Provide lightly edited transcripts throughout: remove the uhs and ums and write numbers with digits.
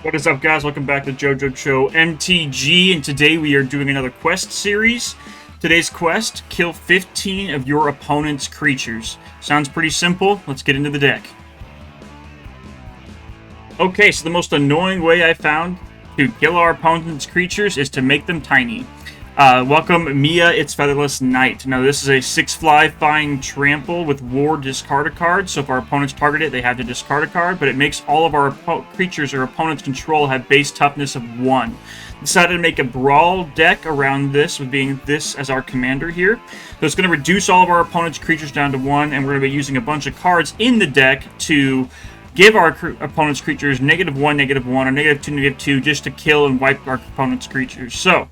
What is up, guys? Welcome back to JoJo Cho MTG, and today we are doing another quest series. Today's quest, kill 15 of your opponent's creatures. Sounds pretty simple. Let's get into the deck. Okay, so the most annoying way I found to kill our opponent's creatures is to make them tiny. Welcome Mia, Its Featherless Knight. Now this is a 6 flying trample with war, discard a card. So if our opponents target it, they have to discard a card, but it makes all of our creatures or opponents control have base toughness of 1. Decided to make a brawl deck around this, with being this as our commander here. So it's going to reduce all of our opponent's creatures down to 1, and we're going to be using a bunch of cards in the deck to give our opponent's creatures -1, -1, or -2, -2, just to kill and wipe our opponent's creatures. So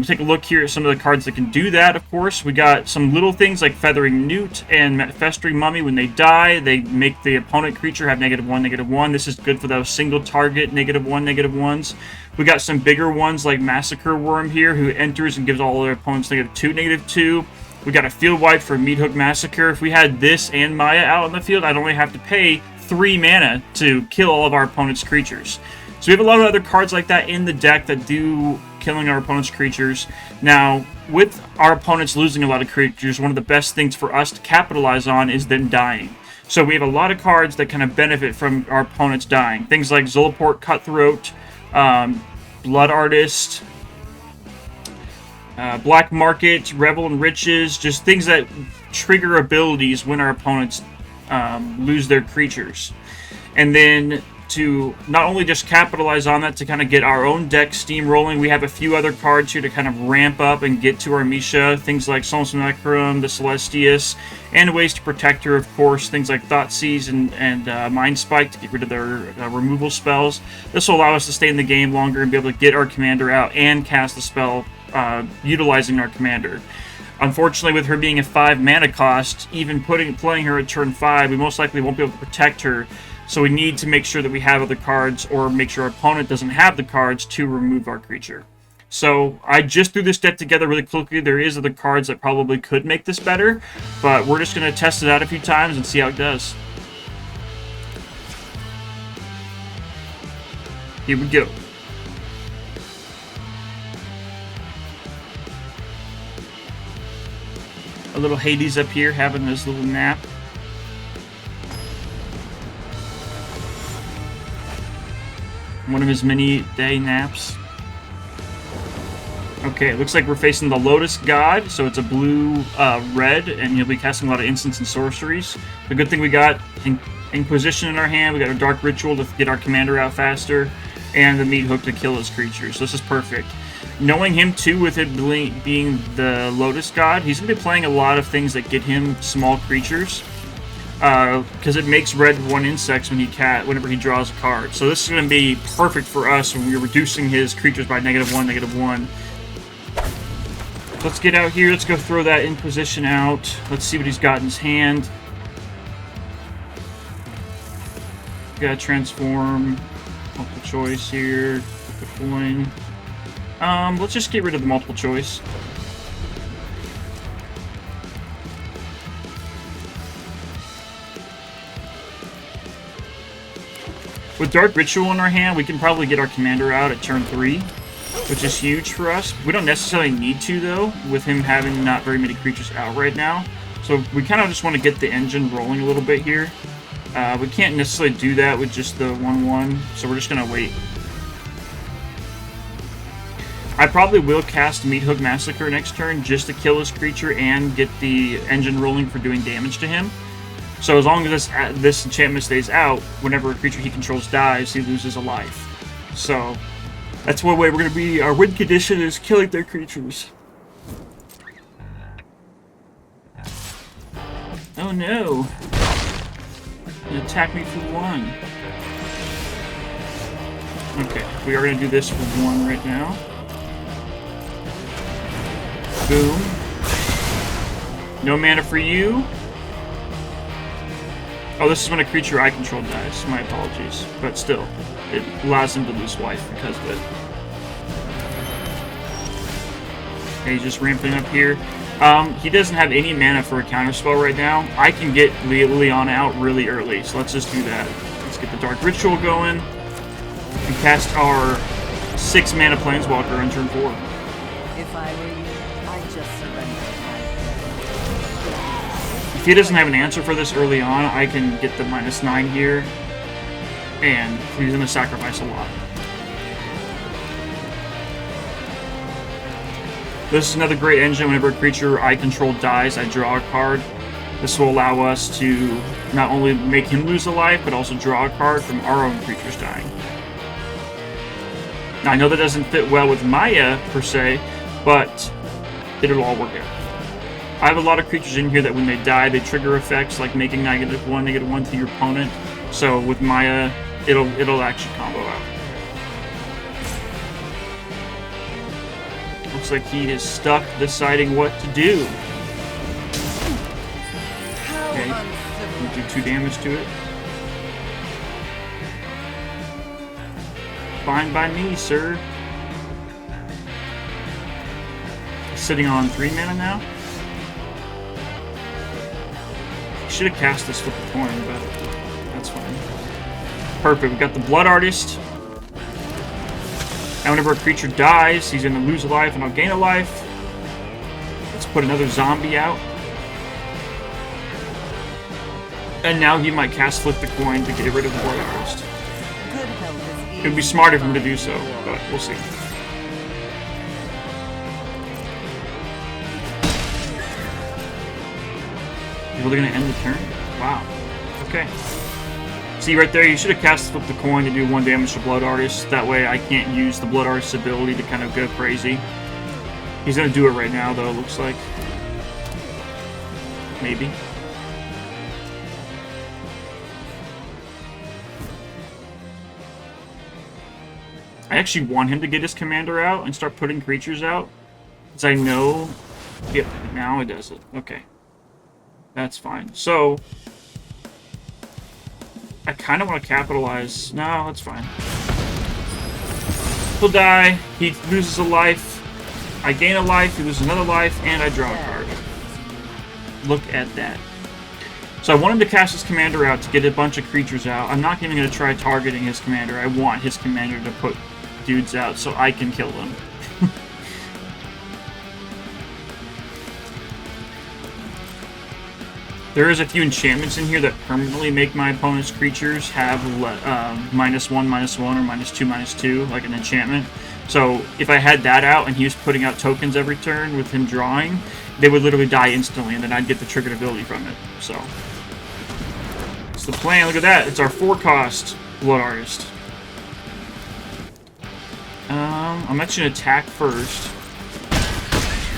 take a look here at some of the cards that can do that, of course. We got some little things like Feathering Newt and Festering Mummy. When they die, they make the opponent creature have -1, -1. This is good for those single target -1, -1s. We got some bigger ones like Massacre Worm here, who enters and gives all their opponents -2, -2. We got a Field Wipe for Meathook Massacre. If we had this and Maya out in the field, I'd only have to pay 3 mana to kill all of our opponent's creatures. So we have a lot of other cards like that in the deck that do killing our opponent's creatures. Now, with our opponents losing a lot of creatures, one of the best things for us to capitalize on is them dying. So we have a lot of cards that kind of benefit from our opponents dying. Things like Zulaport Cutthroat, Blood Artist, Black Market, Revel in Riches, just things that trigger abilities when our opponents lose their creatures. And then to not only just capitalize on that to kind of get our own deck steamrolling, we have a few other cards here to kind of ramp up and get to our Misha. Things like Solemn Necrum, the Celestius, and ways to protect her, of course. Things like Thoughtseize and Mind Spike to get rid of their removal spells. This will allow us to stay in the game longer and be able to get our commander out and cast the spell utilizing our commander. Unfortunately, with her being a 5 mana cost, even playing her at turn 5, we most likely won't be able to protect her. So we need to make sure that we have other cards, or make sure our opponent doesn't have the cards to remove our creature. So I just threw this deck together really quickly. There is other cards that probably could make this better, but we're just going to test it out a few times and see how it does. Here we go. A little Hades up here having his little nap. One of his many day naps. Okay, it looks like we're facing the Lotus God, so it's a blue-red, and he'll be casting a lot of instants and sorceries. The good thing we got Inquisition in our hand, we got a Dark Ritual to get our commander out faster, and the Meathook to kill his creatures. So this is perfect. Knowing him, too, with it being the Lotus God, he's going to be playing a lot of things that get him small creatures. Because it makes red 1 insects whenever he draws a card. So this is going to be perfect for us when we're reducing his creatures by -1, -1. Let's get out here. Let's go throw that Inquisition out. Let's see what he's got in his hand. Got transform. Multiple choice here. Flip a coin. Let's just get rid of the multiple choice. With Dark Ritual in our hand, we can probably get our commander out at turn 3, which is huge for us. We don't necessarily need to, though, with him having not very many creatures out right now. So we kind of just want to get the engine rolling a little bit here. We can't necessarily do that with just the 1/1, so we're just going to wait. I probably will cast Meathook Massacre next turn just to kill his creature and get the engine rolling for doing damage to him. So as long as this enchantment stays out, whenever a creature he controls dies, he loses a life. So that's one way we're going to be. Our win condition is killing their creatures. Oh no! He attacked me for 1. Okay, we are going to do this for 1 right now. Boom. No mana for you. Oh, this is when a creature I control dies. My apologies. But still, it allows him to lose life because of it. Okay, he's just ramping up here. He doesn't have any mana for a counterspell right now. I can get Leona out really early, so let's just do that. Let's get the Dark Ritual going. and cast our 6 mana Planeswalker on turn 4. If I were you, I'd just surrender. If he doesn't have an answer for this early on, I can get the -9 here, and he's going to sacrifice a lot. This is another great engine. Whenever a creature I control dies, I draw a card. This will allow us to not only make him lose a life, but also draw a card from our own creatures dying. Now, I know that doesn't fit well with Maya, per se, but it'll all work out. I have a lot of creatures in here that when they die, they trigger effects like making -1, -1 to your opponent. So with Maya, it'll actually combo out. Looks like he is stuck deciding what to do. Okay, we'll do 2 damage to it. Fine by me, sir. Sitting on 3 mana now. Should have cast this with the coin, but that's fine. Perfect. We got the Blood Artist. Now, whenever a creature dies, he's going to lose a life and I'll gain a life. Let's put another zombie out. And now he might cast Flip the Coin to get rid of the Blood Artist. It would be smart of him to do so, but we'll see. Are they going to end the turn? Wow. Okay. See right there, you should have cast Flip the Coin to do 1 damage to Blood Artist. That way I can't use the Blood Artist's ability to kind of go crazy. He's going to do it right now, though, it looks like. Maybe. I actually want him to get his commander out and start putting creatures out. Because I know... Yep, now it does it. Okay. That's fine. So... I kind of want to capitalize. No, that's fine. He'll die. He loses a life. I gain a life. He loses another life. And I draw a card. Look at that. So I want him to cast his commander out to get a bunch of creatures out. I'm not even going to try targeting his commander. I want his commander to put dudes out so I can kill them. There is a few enchantments in here that permanently make my opponent's creatures have -1/-1 or -2/-2, like an enchantment. So if I had that out and he was putting out tokens every turn with him drawing, they would literally die instantly, and then I'd get the triggered ability from it. So it's the plan. Look at that. It's our 4-cost Blood Artist. I'm actually going to attack first.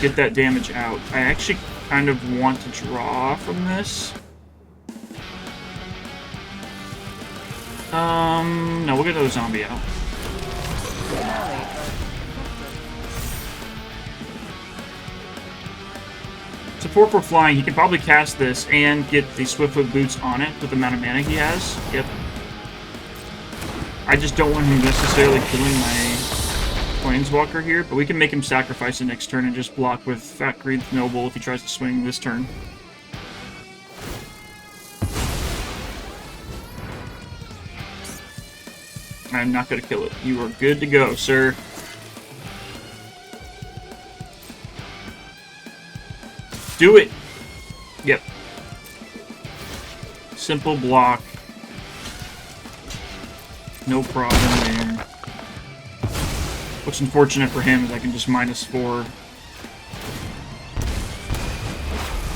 Get that damage out. I actually kind of want to draw from this. No, we'll get another zombie out. So 4 flying, he can probably cast this and get the Swiftfoot Boots on it with the amount of mana he has. Yep. I just don't want him necessarily killing my Planeswalker here, but we can make him sacrifice the next turn and just block with Fat Greed Noble if he tries to swing this turn. I'm not going to kill it. You are good to go, sir. Do it! Yep. Simple block. No problem there. What's unfortunate for him is I can just -4.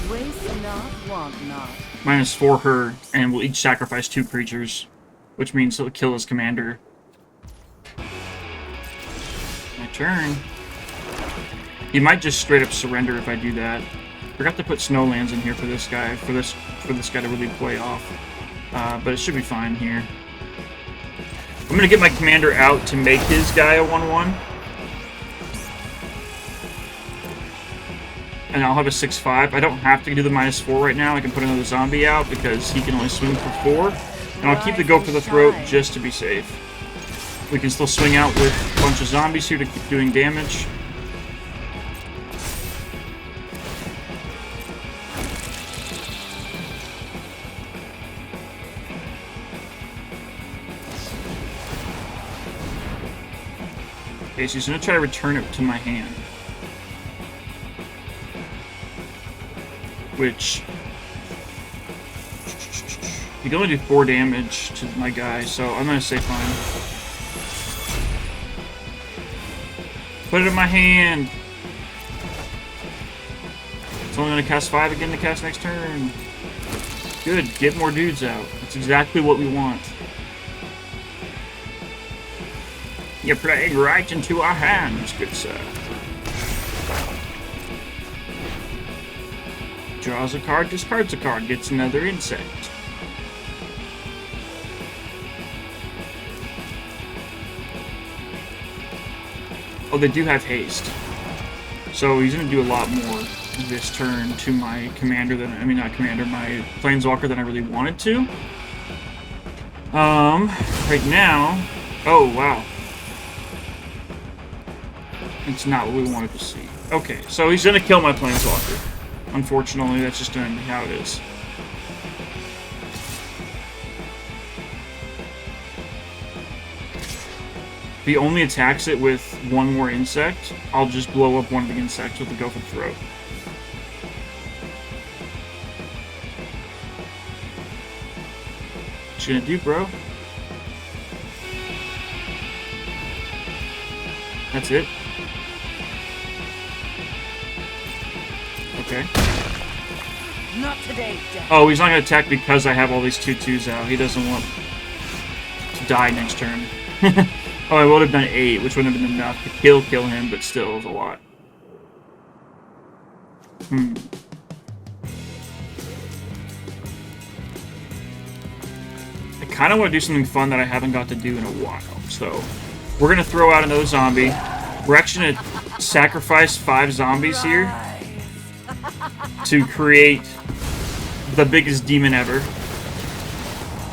Waste not, want not. -4 her, and we'll each sacrifice 2 creatures, which means he'll kill his commander. My turn. He might just straight up surrender if I do that. Forgot to put Snowlands in here for this guy, for this guy to really play off. But it should be fine here. I'm gonna get my commander out to make his guy a 1/1. And I'll have a 6/5. I don't have to do the -4 right now. I can put another zombie out because he can only swing for 4. And I'll keep the Go for the Throat just to be safe. We can still swing out with a bunch of zombies here to keep doing damage. Okay, so he's gonna try to return it to my hand. Which... he can only do 4 damage to my guy, so I'm gonna say fine. Put it in my hand! It's only gonna cast 5 again to cast next turn. Good, get more dudes out. That's exactly what we want. You're playing right into our hands, good sir. Draws a card, discards a card, gets another insect. Oh, they do have haste. So he's going to do a lot more this turn to my commander than... I mean, not commander, my planeswalker than I really wanted to. Right now... Oh, wow. It's not what we wanted to see. Okay, so he's going to kill my planeswalker. Unfortunately, that's just going to be how it is. If he only attacks it with 1 more insect, I'll just blow up one of the insects with the Go for the Throat. What you gonna do, bro? That's it? Okay. Not today, Jack. Oh, he's not gonna attack because I have all these 2/2s out. He doesn't want to die next turn. Oh, I would have done 8, which wouldn't have been enough to kill him, but still, it was a lot. I kind of want to do something fun that I haven't got to do in a while, so we're going to throw out another zombie. We're actually going to sacrifice 5 zombies here to create the biggest demon ever.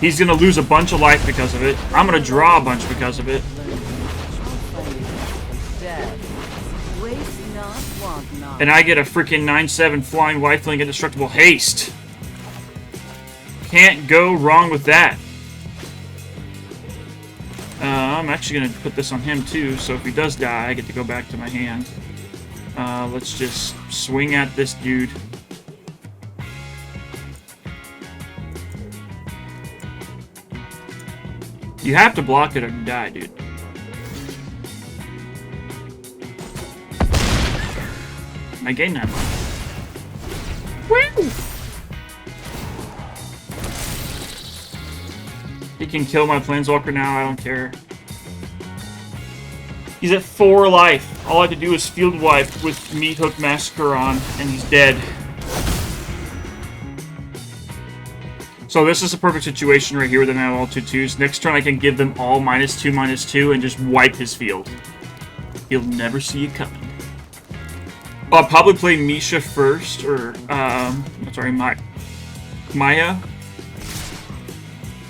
He's going to lose a bunch of life because of it. I'm going to draw a bunch because of it. And I get a freaking 9/7 flying lifelink indestructible haste. Can't go wrong with that. I'm actually going to put this on him too, so if he does die, I get to go back to my hand. Let's just swing at this dude. You have to block it or you die, dude. I gained that one. Woo! He can kill my planeswalker now, I don't care. He's at 4 life. All I have to do is field wipe with Meathook Massacre on, and he's dead. So this is a perfect situation right here where they have all 2/2s. Next turn I can give them all -2/2 and just wipe his field. He'll never see it coming. I'll probably play Misha first, or, sorry, Maya.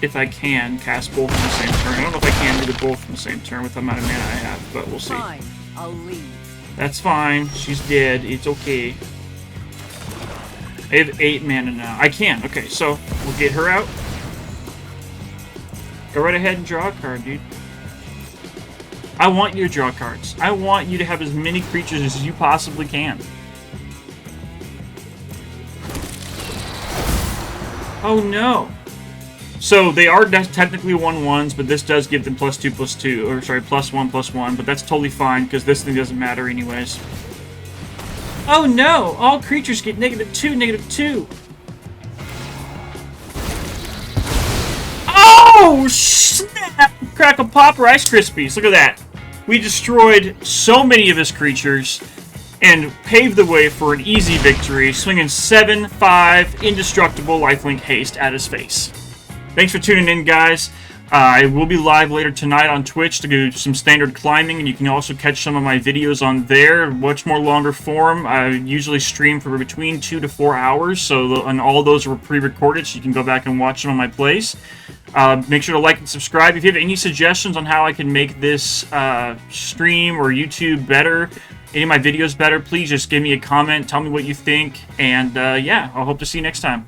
If I can cast both in the same turn. I don't know if I can do both in the same turn with the amount of mana I have, but we'll see. Fine, I'll leave. That's fine. She's dead. It's okay. I have 8 mana now. I can. Okay, so we'll get her out. Go right ahead and draw a card, dude. I want you to draw cards. I want you to have as many creatures as you possibly can. Oh no. So they are technically 1/1s, but this does give them +2/2, or sorry, +1/1, but that's totally fine because this thing doesn't matter anyways. Oh no! All creatures get -2, -2. Oh snap! Crackle Pop Rice Krispies. Look at that. We destroyed so many of his creatures and paved the way for an easy victory, swinging 7/5 indestructible lifelink haste at his face. Thanks for tuning in, guys. I will be live later tonight on Twitch to do some standard climbing, and you can also catch some of my videos on there, much more longer form. I usually stream for between 2 to 4 hours, and all those were pre-recorded, so you can go back and watch them on my plays. Make sure to like and subscribe. If you have any suggestions on how I can make this stream or YouTube better, any of my videos better, please just give me a comment, tell me what you think, and yeah, I'll hope to see you next time.